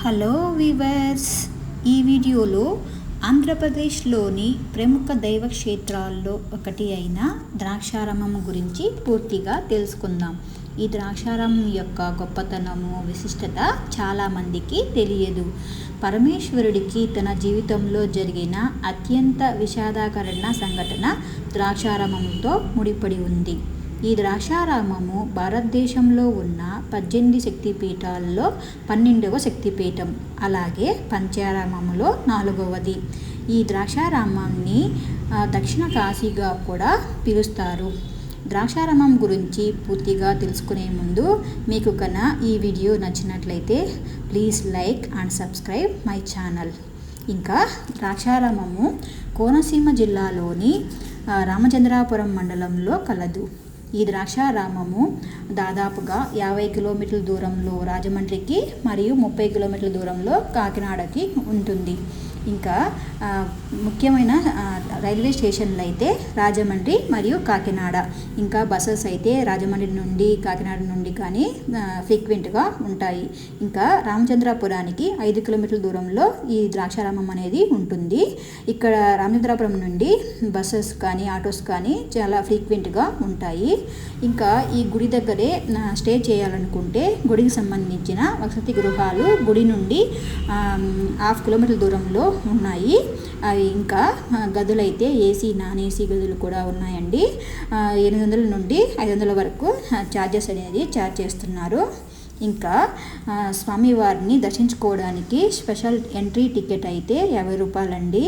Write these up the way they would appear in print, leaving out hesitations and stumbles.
Hello weavers, ఈ వీడియోలో ఆంధ్రప్రదేశ్లోని ప్రముఖ దైవ క్షేత్రాల్లో ఒకటి అయిన ద్రాక్షారామం గురించి పూర్తిగా తెలుసుకుందాం. ఈ ద్రాక్షారామం యొక్క గొప్పతనము, విశిష్టత చాలామందికి తెలియదు. పరమేశ్వరుడికి తన జీవితంలో జరిగిన అత్యంత విషాదకరమైన సంఘటన ద్రాక్షారామంతో ముడిపడి ఉంది. ఈ ద్రాక్షారామము భారతదేశంలో ఉన్న 18 శక్తిపీఠాల్లో 12వ శక్తిపీఠం, అలాగే పంచారామంలో 4వది. ఈ ద్రాక్షారామాన్ని దక్షిణ కాశీగా కూడా పిలుస్తారు. ద్రాక్షారామం గురించి పూర్తిగా తెలుసుకునే ముందు మీకు కన్నా ఈ వీడియో నచ్చినట్లయితే please like and subscribe my channel. ఇంకా ద్రాక్షారామము కోనసీమ జిల్లాలోని రామచంద్రాపురం మండలంలో కలదు. ఈ ద్రాక్షారామము దాదాపుగా 50 కిలోమీటర్ల దూరంలో రాజమండ్రికి మరియు 30 కిలోమీటర్ల దూరంలో కాకినాడకి ఉంటుంది. ఇంకా ముఖ్యమైన రైల్వే స్టేషన్లు అయితే రాజమండ్రి మరియు కాకినాడ. ఇంకా బస్సెస్ అయితే రాజమండ్రి నుండి కాకినాడ నుండి కానీ ఫ్రీక్వెంట్గా ఉంటాయి. ఇంకా రామచంద్రాపురానికి 5 కిలోమీటర్ల దూరంలో ఈ ద్రాక్షారామం అనేది ఉంటుంది. ఇక్కడ రామచంద్రాపురం నుండి బస్సెస్ కానీ ఆటోస్ కానీ చాలా ఫ్రీక్వెంట్గా ఉంటాయి. ఇంకా ఈ గుడి దగ్గరే స్టే చేయాలనుకుంటే గుడికి సంబంధించిన వసతి గృహాలు గుడి నుండి 1/2 కిలోమీటర్ల దూరంలో ఉన్నాయి. ఇంకా గదులైతే ఏసీ, నాన్ ఏసీ గదులు కూడా ఉన్నాయండి. 800 నుండి 500 వరకు ఛార్జెస్ అనేది ఛార్జ్ చేస్తున్నారు. ఇంకా స్వామివారిని దర్శించుకోవడానికి స్పెషల్ ఎంట్రీ టికెట్ అయితే 50 రూపాయలండి.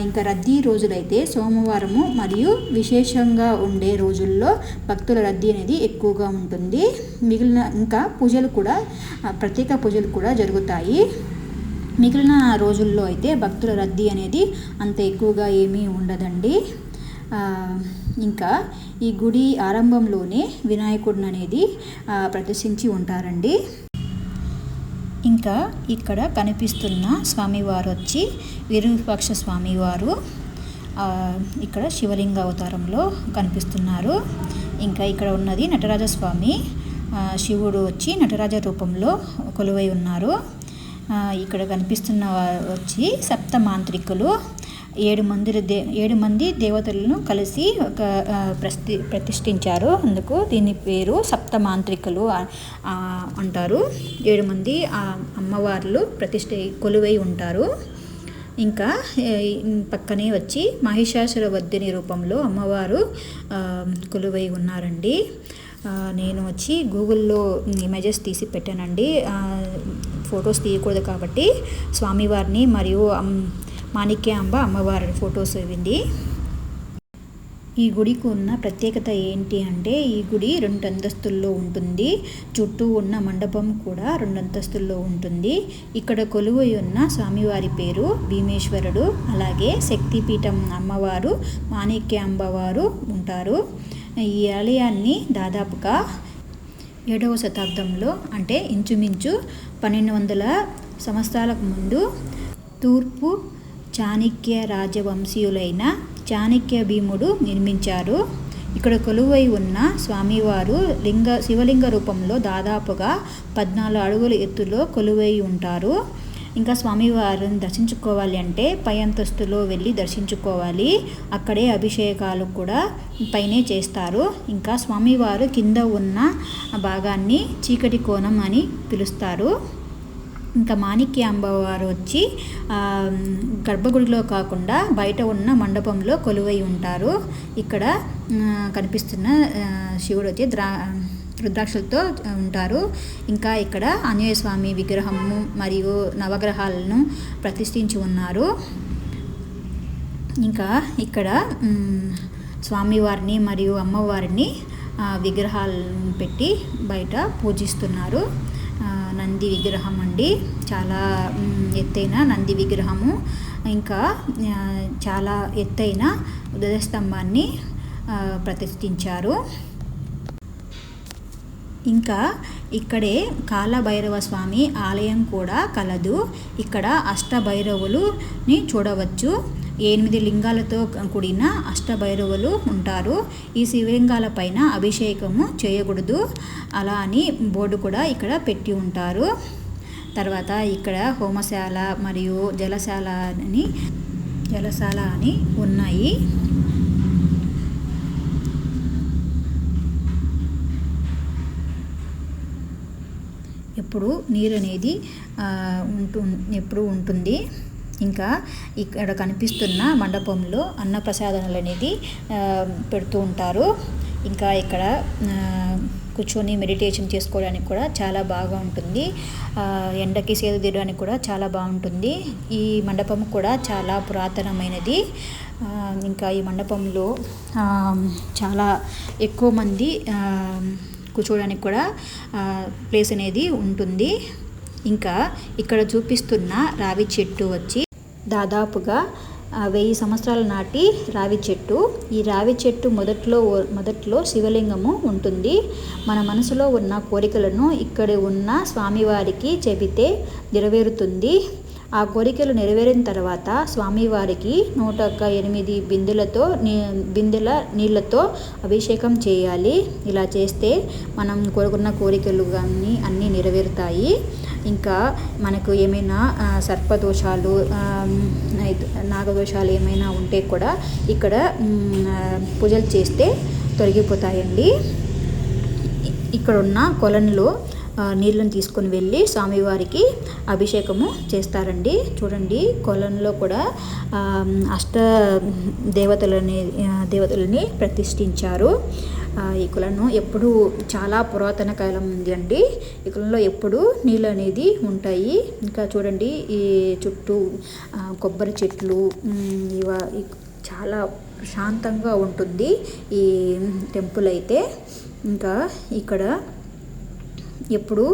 ఇంకా రద్దీ రోజులైతే సోమవారము మరియు విశేషంగా ఉండే రోజుల్లో భక్తుల రద్దీ అనేది ఎక్కువగా ఉంటుంది. మిగిలిన ఇంకా పూజలు కూడా ప్రత్యేక పూజలు కూడా జరుగుతాయి. మిగిలిన రోజుల్లో అయితే భక్తుల రద్దీ అనేది అంత ఎక్కువగా ఏమీ ఉండదండి. ఇంకా ఈ గుడి ఆరంభంలోనే వినాయకుడిని అనేది ప్రదర్శించి ఉంటారండి. ఇంకా ఇక్కడ కనిపిస్తున్న స్వామివారు వచ్చి విరూపాక్ష స్వామివారు ఇక్కడ శివలింగ అవతారంలో కనిపిస్తున్నారు. ఇంకా ఇక్కడ ఉన్నది నటరాజస్వామి, శివుడు వచ్చి నటరాజ రూపంలో కొలువై ఉన్నారు. ఇక్కడ కనిపిస్తున్న వచ్చి సప్తమాంత్రికులు, 7 మంది దేవతలను కలిసి ఒక ప్రతిష్ఠించారు. అందుకు దీని పేరు సప్తమాంత్రికులు అంటారు. 7 మంది అమ్మవార్లు కొలువై ఉంటారు. ఇంకా పక్కనే వచ్చి మహిషాసురవర్ధిని రూపంలో అమ్మవారు కొలువై ఉన్నారండి. నేను వచ్చి గూగుల్లో ఇమేజెస్ తీసి పెట్టానండి. ఫొటోస్ తీయకూడదు కాబట్టి స్వామివారిని మరియు మాణిక్యాంబ అమ్మవారి ఫొటోస్ ఇవ్వండి. ఈ గుడికి ఉన్న ప్రత్యేకత ఏంటి అంటే ఈ గుడి 2 అంతస్తుల్లో ఉంటుంది. చుట్టూ ఉన్న మండపం కూడా 2 అంతస్తుల్లో ఉంటుంది. ఇక్కడ కొలువై ఉన్న స్వామివారి పేరు భీమేశ్వరుడు, అలాగే శక్తిపీఠం అమ్మవారు మాణిక్యాంబవారు ఉంటారు. ఈ ఆలయాన్ని దాదాపుగా 7వ శతాబ్దంలో అంటే ఇంచుమించు 1200 సంవత్సరాలకు ముందు తూర్పు చాణక్య రాజవంశీయులైన చాణక్య భీముడు నిర్మించారు. ఇక్కడ కొలువై ఉన్న స్వామివారు శివలింగ రూపంలో దాదాపుగా 14 అడుగుల ఎత్తులో కొలువై ఉంటారు. ఇంకా స్వామివారిని దర్శించుకోవాలి అంటే పై అంతస్తులో వెళ్ళి దర్శించుకోవాలి. అక్కడే అభిషేకాలు కూడా పైనే చేస్తారు. ఇంకా స్వామివారు కింద ఉన్న భాగాన్ని చీకటి కోణం అని పిలుస్తారు. ఇంకా మాణిక్యాంబవారు వచ్చి గర్భగుడిలో కాకుండా బయట ఉన్న మండపంలో కొలువై ఉంటారు. ఇక్కడ కనిపిస్తున్న శివుడు వచ్చి రుద్రాక్షలతో ఉంటారు. ఇంకా ఇక్కడ ఆంజనేయ స్వామి విగ్రహము మరియు నవగ్రహాలను ప్రతిష్ఠించి ఉన్నారు. ఇంకా ఇక్కడ స్వామివారిని మరియు అమ్మవారిని విగ్రహాలను పెట్టి బయట పూజిస్తున్నారు. నంది విగ్రహం అండి, చాలా ఎత్తైన నంది విగ్రహము. ఇంకా చాలా ఎత్తైన ధ్వజస్తంభాన్ని ప్రతిష్ఠించారు. ఇంకా ఇక్కడే కాలభైరవ స్వామి ఆలయం కూడా కలదు. ఇక్కడ అష్టభైరవులుని చూడవచ్చు. 8 లింగాలతో కూడిన అష్టభైరవులు ఉంటారు. ఈ శివలింగాల పైన అభిషేకము చేయకూడదు అలా అని బోర్డు కూడా ఇక్కడ పెట్టి ఉంటారు. తర్వాత ఇక్కడ హోమశాల మరియు జలశాల అని ఉన్నాయి. ఎప్పుడు నీరు అనేది ఎప్పుడు ఉంటుంది. ఇంకా ఇక్కడ కనిపిస్తున్న మండపంలో అన్నప్రసాదనలు అనేది పెడుతూ ఉంటారు. ఇంకా ఇక్కడ కూర్చొని మెడిటేషన్ చేసుకోవడానికి కూడా చాలా బాగా ఉంటుంది. ఎండకి సేద తీయడానికి కూడా చాలా బాగుంటుంది. ఈ మండపం కూడా చాలా పురాతనమైనది. ఇంకా ఈ మండపంలో చాలా ఎక్కువ మంది కూర్చోడానికి కూడా ప్లేస్ అనేది ఉంటుంది. ఇంకా ఇక్కడ చూపిస్తున్న రావి చెట్టు వచ్చి దాదాపుగా 1000 సంవత్సరాల నాటి రావి చెట్టు. ఈ రావి చెట్టు మొదట్లో శివలింగము ఉంటుంది. మన మనసులో ఉన్న కోరికలను ఇక్కడ ఉన్న స్వామివారికి చెబితే నెరవేరుతుంది. ఆ కోరికలు నెరవేరిన తర్వాత స్వామివారికి 108 బిందెల నీళ్ళతో అభిషేకం చేయాలి. ఇలా చేస్తే మనం కోరుకున్న కోరికలు కానీ అన్నీ నెరవేరుతాయి. ఇంకా మనకు ఏమైనా సర్పదోషాలు, నాగదోషాలు ఏమైనా ఉంటే కూడా ఇక్కడ పూజలు చేస్తే తొలగిపోతాయండి. ఇక్కడ ఉన్న కొలనులో నీళ్ళను తీసుకొని వెళ్ళి స్వామివారికి అభిషేకము చేస్తారండి. చూడండి, కొలనులో కూడా అష్ట దేవతలని ప్రతిష్ఠించారు. ఈ కొలను ఎప్పుడు చాలా పురాతన కాలం ఉంది అండి. ఈ కొలంలో ఎప్పుడు నీళ్ళు అనేది ఉంటాయి. ఇంకా చూడండి, ఈ చుట్టూ కొబ్బరి చెట్లు, చాలా శాంతంగా ఉంటుంది ఈ టెంపుల్ అయితే. ఇంకా ఇక్కడ ఎప్పుడు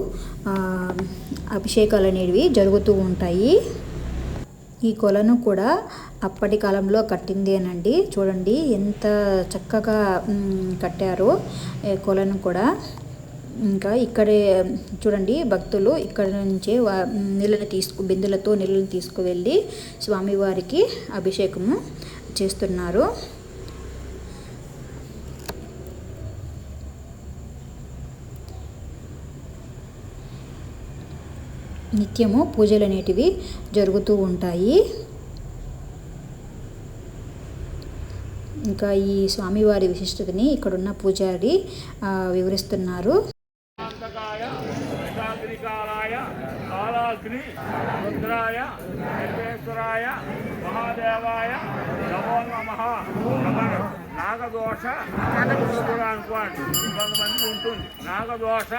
అభిషేకాలు అనేవి జరుగుతూ ఉంటాయి. ఈ కొలను కూడా అప్పటి కాలంలో కట్టిందేనండి. చూడండి ఎంత చక్కగా కట్టారో కొలను కూడా. ఇంకా ఇక్కడే చూడండి, భక్తులు ఇక్కడ నుంచే బిందెలతో నీళ్ళని తీసుకువెళ్ళి స్వామివారికి అభిషేకము చేస్తున్నారు. నిత్యము పూజలు అనేటివి జరుగుతూ ఉంటాయి. ఇంకా ఈ స్వామివారి విశిష్టతని ఇక్కడున్న పూజారి వివరిస్తున్నారు. మహాదేవాయ నమో నమః. నాగదోష అనుకోండి, కొంతమంది ఉంటుంది. నాగదోష,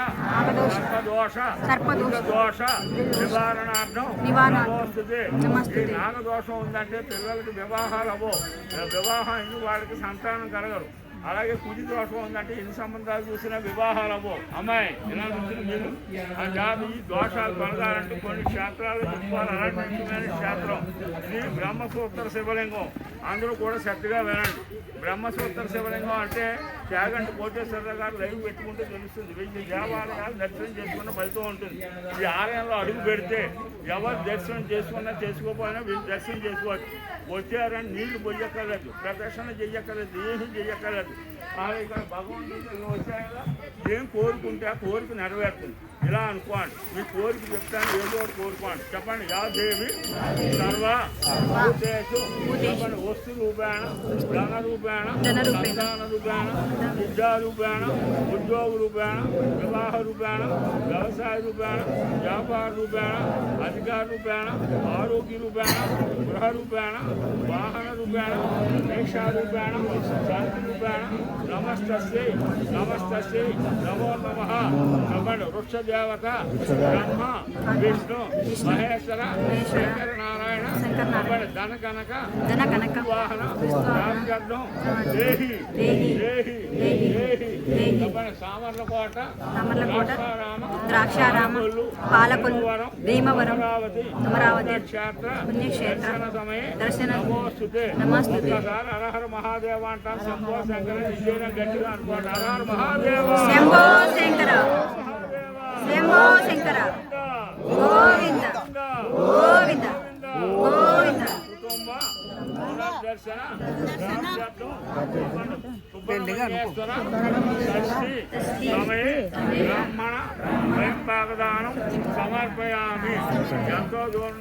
సర్పదోష నివారణార్థం నమోస్తుతే. నాగదోషం ఉందంటే పిల్లలకి వివాహాలు అవ్వవు. వివాహం ఎందుకు వాళ్ళకి సంతానం కలగరు. అలాగే కుడి దోషం ఉందంటే ఎన్ని సంబంధాలు చూసినా వివాహాలు అవ్వవు. అమ్మాయి ఇలా నుంచి మీరు ఆ జాబ్ ఈ దోషాలు కలగాలంటే కొన్ని క్షేత్రాలు చెప్పుకోవాలి. అలాంటి ముఖ్యమైన క్షేత్రం ఇది బ్రహ్మసూత్ర శివలింగం. అందరూ కూడా శ్రద్ధగా వినండి. బ్రహ్మసూత్ర శివలింగం అంటే త్యాగంటి కోటేశ్వర గారు లైవ్ పెట్టుకుంటే తెలుస్తుంది. 1000 దేవాలయాలు దర్శనం చేసుకున్న ఫలితం ఉంటుంది. ఈ ఆలయంలో అడుగు పెడితే ఎవరు దర్శనం చేసుకున్నా చేసుకోకపోయినా వీళ్ళు దర్శనం చేసుకోవచ్చు. వచ్చారని నీళ్లు పొయ్యక్కర్లేదు, ప్రదర్శన చెయ్యక్కర్లేదు, ఏమీ చెయ్యక్కర్లేదు. ఇక్కడ భగవంతుడు వచ్చాక ఏం కోరుకుంటే ఆ కోరిక నెరవేరుతుంది. ఇలా అనుకోండి, మీ కోరిక చెప్తాను, ఏదో ఒకటి కోరుకోండి. చెప్పండి. యాదేవి సర్వ భూతేషు చెప్పండి. వస్తు రూపేణ, ధన రూపేణ, సంతాన రూపేణ, విద్యా రూపేణ, ఉద్యోగ రూపేణ, వివాహ రూపేణ, వ్యవసాయ రూపేణ, వ్యాపార రూపేణ, అధికార రూపేణ, ఆరోగ్య రూపేణ, గృహ రూపేణ, వాహన రూపేణ, దీక్షా రూపేణ, శాంతి రూపేణ. నమస్తస్యై నమస్తస్యై నమో నమః. చెప్పండి. వృక్ష దేవత బ్రహ్మ విష్ణు మహేశ్వర శంకర నారాయణ చెప్పండి. ధన కనక వాహన రామగర్ధం దేహి దేహి దేహి చెప్పండి. సామర్లకోట, ద్రాక్షారామ, పాలకొల్లు, భీమవరం, అమరావతి పుణ్యక్షేత్ర దర్శన నమోస్తుతే. ఒక్కసారి హరహర మహాదేవ అంటాం. శంభో శంకర విజయనం గట్టిగా అనుకోండి. హరహర మహాదేవ, శంభో శంకర, శంభో శంకర, గోవింద గోవింద కుటుంబ దర్శన సమయే బ్రాహ్మణ స్వయంపాకదానం సమర్పయామి. ఎంతో దూరం